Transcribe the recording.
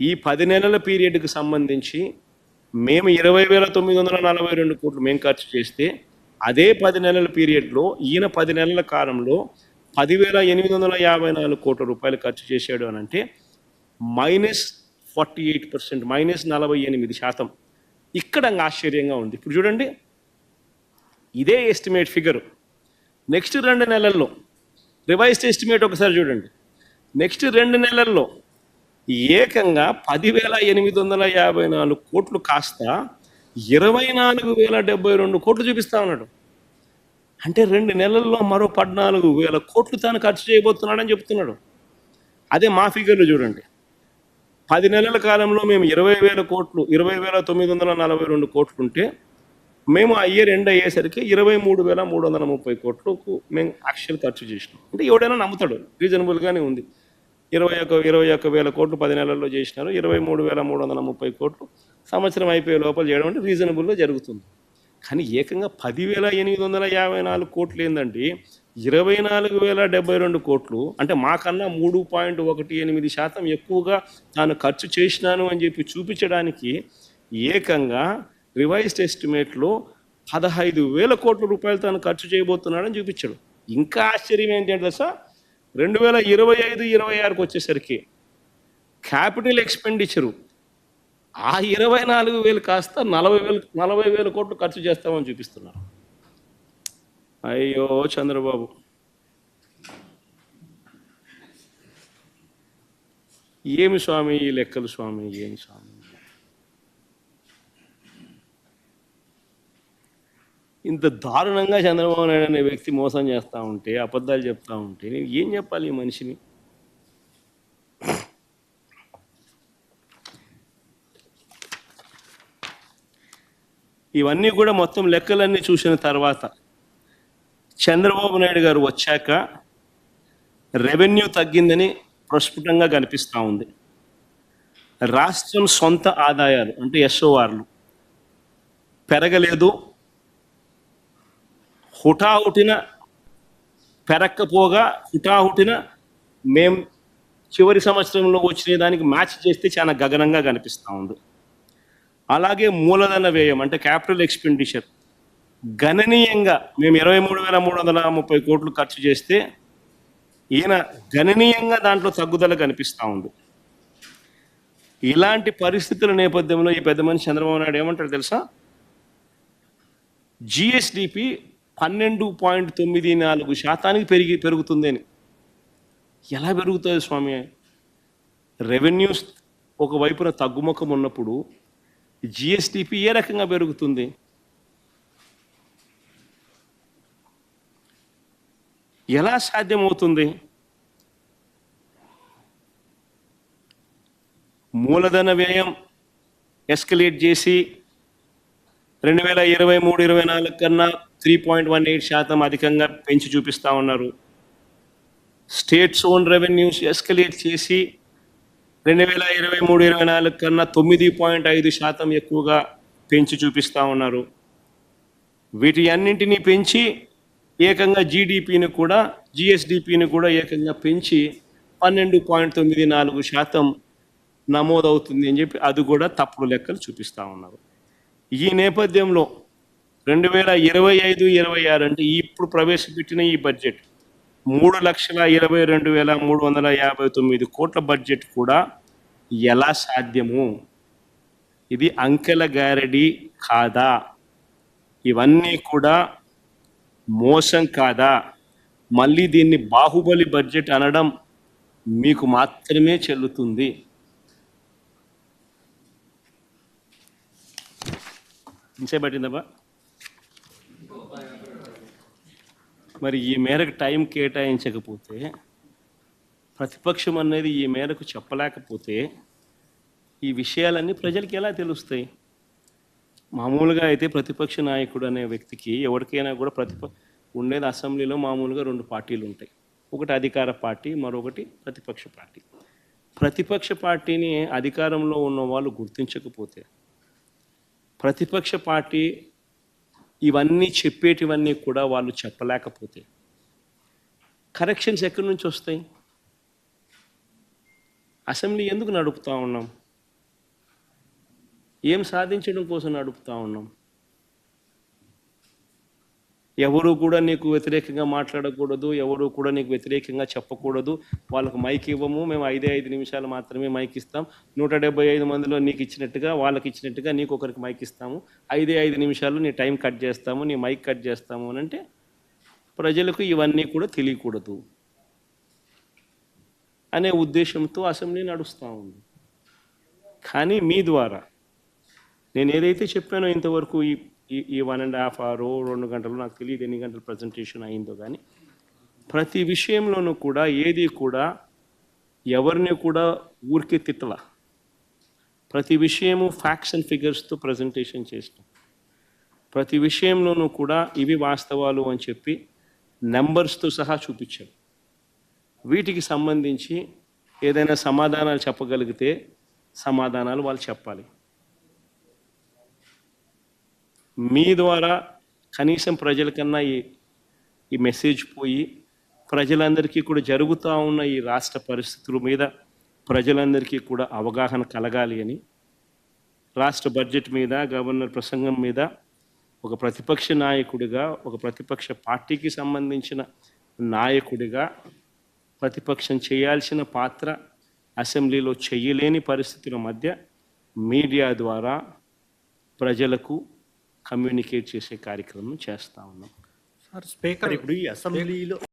ఈ 10 నెలల పీరియడ్కి సంబంధించి మేము 20,942 కోట్లు మేము ఖర్చు చేస్తే అదే 10 నెలల పీరియడ్లో ఈయన 10 నెలల కాలంలో 10,854 కోట్ల రూపాయలు ఖర్చు చేశాడు అని అంటే -48%, -48%. ఇక్కడ ఆశ్చర్యంగా ఉంది. ఇప్పుడు చూడండి, ఇదే ఎస్టిమేట్ ఫిగర్ నెక్స్ట్ 2 నెలల్లో రివైజ్డ్ ఎస్టిమేట్ ఒకసారి చూడండి. నెక్స్ట్ 2 నెలల్లో ఏకంగా 10,854 కోట్లు కాస్త 24,072 కోట్లు చూపిస్తా ఉన్నాడు. అంటే 2 నెలల్లో మరో 14,000 కోట్లు తాను ఖర్చు చేయబోతున్నాడని చెప్తున్నాడు. అదే మా ఫిగర్లు చూడండి. 10 నెలల కాలంలో మేము 20,000 కోట్లు, 20,942 కోట్లు ఉంటే మేము ఆ ఇయర్ ఎండ్ అయ్యేసరికి 23,330 కోట్లకు మేము యాక్చువల్ ఖర్చు చేసినాం. అంటే ఎవడైనా నమ్ముతాడు, రీజనబుల్గానే ఉంది. 21,000 కోట్లు 10 నెలల్లో చేసినారు, 23,330 కోట్లు సంవత్సరం అయిపోయే లోపల చేయడం అంటే రీజనబుల్గా జరుగుతుంది. కానీ ఏకంగా 10,854 కోట్లు ఏందండి, 24,072 కోట్లు అంటే మాకన్నా 3.18% ఎక్కువగా తాను ఖర్చు చేసినాను అని చెప్పి చూపించడానికి ఏకంగా రివైజ్డ్ ఎస్టిమేట్లో 15,000 కోట్ల రూపాయలు తాను ఖర్చు చేయబోతున్నాడని చూపించాడు. ఇంకా ఆశ్చర్యం ఏంటంటే సార్, 2025-26కి వచ్చేసరికి క్యాపిటల్ ఎక్స్పెండిచరు ఆ 24,000 కాస్త 40,000 కోట్లు ఖర్చు చేస్తామని చూపిస్తున్నారు. అయ్యో చంద్రబాబు, ఏమి స్వామి ఈ లెక్కలు స్వామి, ఏమి స్వామి. ఇంత దారుణంగా చంద్రబాబు నాయుడు అనే వ్యక్తి మోసం చేస్తూ ఉంటే, అబద్ధాలు చెప్తూ ఉంటే నేను ఏం చెప్పాలి ఈ మనిషిని? ఇవన్నీ కూడా మొత్తం లెక్కలన్నీ చూసిన తర్వాత చంద్రబాబు నాయుడు గారు వచ్చాక రెవెన్యూ తగ్గిందని ప్రస్ఫుటంగా కనిపిస్తూ ఉంది. రాష్ట్రం సొంత ఆదాయాలు అంటే ఎస్ఓఆర్లు పెరగలేదు, హుటాహుటిన పెరక్కపోగా హుటాహుటిన మేము చివరి సంవత్సరంలో వచ్చిన దానికి మ్యాచ్ చేస్తే చాలా గగనంగా కనిపిస్తూ ఉంది. అలాగే మూలధన వ్యయం అంటే క్యాపిటల్ ఎక్స్పెండిచర్ గణనీయంగా మేము 23,330 కోట్లు ఖర్చు చేస్తే ఈయన గణనీయంగా దాంట్లో తగ్గుదల కనిపిస్తూ ఉంది. ఇలాంటి పరిస్థితుల నేపథ్యంలో ఈ పెద్ద మనిషి చంద్రబాబు నాయుడు ఏమంటాడు తెలుసా? జిఎస్డిపి 12.94% పెరుగుతుంది అని. ఎలా పెరుగుతుంది స్వామి? రెవెన్యూస్ ఒకవైపున తగ్గుముఖం ఉన్నప్పుడు జిఎస్డిపి ఏ రకంగా పెరుగుతుంది? ఎలా సాధ్యమవుతుంది? మూలధన వ్యయం ఎస్కలేట్ చేసి 2023-24 కన్నా 3.18% అధికంగా పెంచి చూపిస్తూ ఉన్నారు. స్టేట్స్ ఓన్ రెవెన్యూస్ ఎస్కలేట్ చేసి 2023-24 కన్నా 9.5% ఎక్కువగా పెంచి చూపిస్తూ ఉన్నారు. వీటి అన్నింటినీ పెంచి ఏకంగా జీడిపిని కూడా జిఎస్డిపిని కూడా ఏకంగా పెంచి 12.94% నమోదవుతుంది అని చెప్పి అది కూడా తప్పుడు లెక్కలు చూపిస్తూ ఉన్నారు. ఈ నేపథ్యంలో 2025-26 అంటే ఇప్పుడు ప్రవేశపెట్టిన ఈ బడ్జెట్ 3,22,359 కోట్ల బడ్జెట్ కూడా ఎలా సాధ్యము? ఇది అంకెల గారడి కాదా? ఇవన్నీ కూడా మోసం కాదా? మళ్ళీ దీన్ని బాహుబలి బడ్జెట్ అనడం మీకు మాత్రమే చెల్లుతుంది. ఇంసేపట్టిందబ్బా. మరి ఈ మేరకు టైం కేటాయించకపోతే, ప్రతిపక్షం అనేది ఈ మేరకు చెప్పలేకపోతే ఈ విషయాలన్నీ ప్రజలకి ఎలా తెలుస్తాయి? మామూలుగా అయితే ప్రతిపక్ష నాయకుడు అనే వ్యక్తికి ఎవరికైనా కూడా ఉండేది అసెంబ్లీలో మామూలుగా 2 పార్టీలు ఉంటాయి. ఒకటి అధికార పార్టీ, మరొకటి ప్రతిపక్ష పార్టీ. ప్రతిపక్ష పార్టీని అధికారంలో ఉన్న వాళ్ళు గుర్తించకపోతే, ప్రతిపక్ష పార్టీ ఇవన్నీ చెప్పేటివన్నీ కూడా వాళ్ళు చెప్పలేకపోతే కరెక్షన్స్ ఎక్కడి నుంచి వస్తాయి? అసెంబ్లీ ఎందుకు నడుపుతూ ఉన్నాం? ఏం సాధించడం కోసం నడుపుతా ఉన్నాం? ఎవరు కూడా నీకు వ్యతిరేకంగా మాట్లాడకూడదు, ఎవరు కూడా నీకు వ్యతిరేకంగా చెప్పకూడదు. వాళ్ళకు మైక్ ఇవ్వము, మేము 5 నిమిషాలు మాత్రమే మైక్ ఇస్తాం. 175 మందిలో నీకు ఇచ్చినట్టుగా వాళ్ళకి ఇచ్చినట్టుగా నీకు ఒకరికి మైక్ ఇస్తాము. 5 నిమిషాలు నీ టైం కట్ చేస్తాము, నీ మైక్ కట్ చేస్తాము అని అంటే ప్రజలకు ఇవన్నీ కూడా తెలియకూడదు అనే ఉద్దేశంతో అసెంబ్లీ నడుస్తూ ఉంది. కానీ మీ ద్వారా నేను ఏదైతే చెప్పానో ఇంతవరకు ఈ 1.5 అవర్ 2 గంటలు, నాకు తెలియదు ఎన్ని గంటలు ప్రజెంటేషన్ అయిందో, కానీ ప్రతి విషయంలోనూ కూడా ఏది కూడా ఎవరిని కూడా ఊరికే తిట్టల. ప్రతి విషయము ఫ్యాక్ట్స్ అండ్ ఫిగర్స్తో ప్రజెంటేషన్ చేసినాం. ప్రతి విషయంలోనూ కూడా ఇవి వాస్తవాలు అని చెప్పి నెంబర్స్తో సహా చూపించాం. వీటికి సంబంధించి ఏదైనా సమాధానాలు చెప్పగలిగితే సమాధానాలు వాళ్ళు చెప్పాలి. మీ ద్వారా కనీసం ప్రజలకన్నా ఈ మెసేజ్ పోయి ప్రజలందరికీ కూడా జరుగుతూ ఉన్న ఈ రాష్ట్ర పరిస్థితుల మీద ప్రజలందరికీ కూడా అవగాహన కలగాలి అని రాష్ట్ర బడ్జెట్ మీద, గవర్నర్ ప్రసంగం మీద ఒక ప్రతిపక్ష నాయకుడిగా, ఒక ప్రతిపక్ష పార్టీకి సంబంధించిన నాయకుడిగా ప్రతిపక్షం చేయాల్సిన పాత్ర అసెంబ్లీలో చేయలేని పరిస్థితుల మధ్య మీడియా ద్వారా ప్రజలకు కమ్యూనికేట్ చేసే కార్యక్రమం చేస్తూ ఉన్నాం. సార్, స్పీకర్ ఇప్పుడు ఈ అసెంబ్లీలో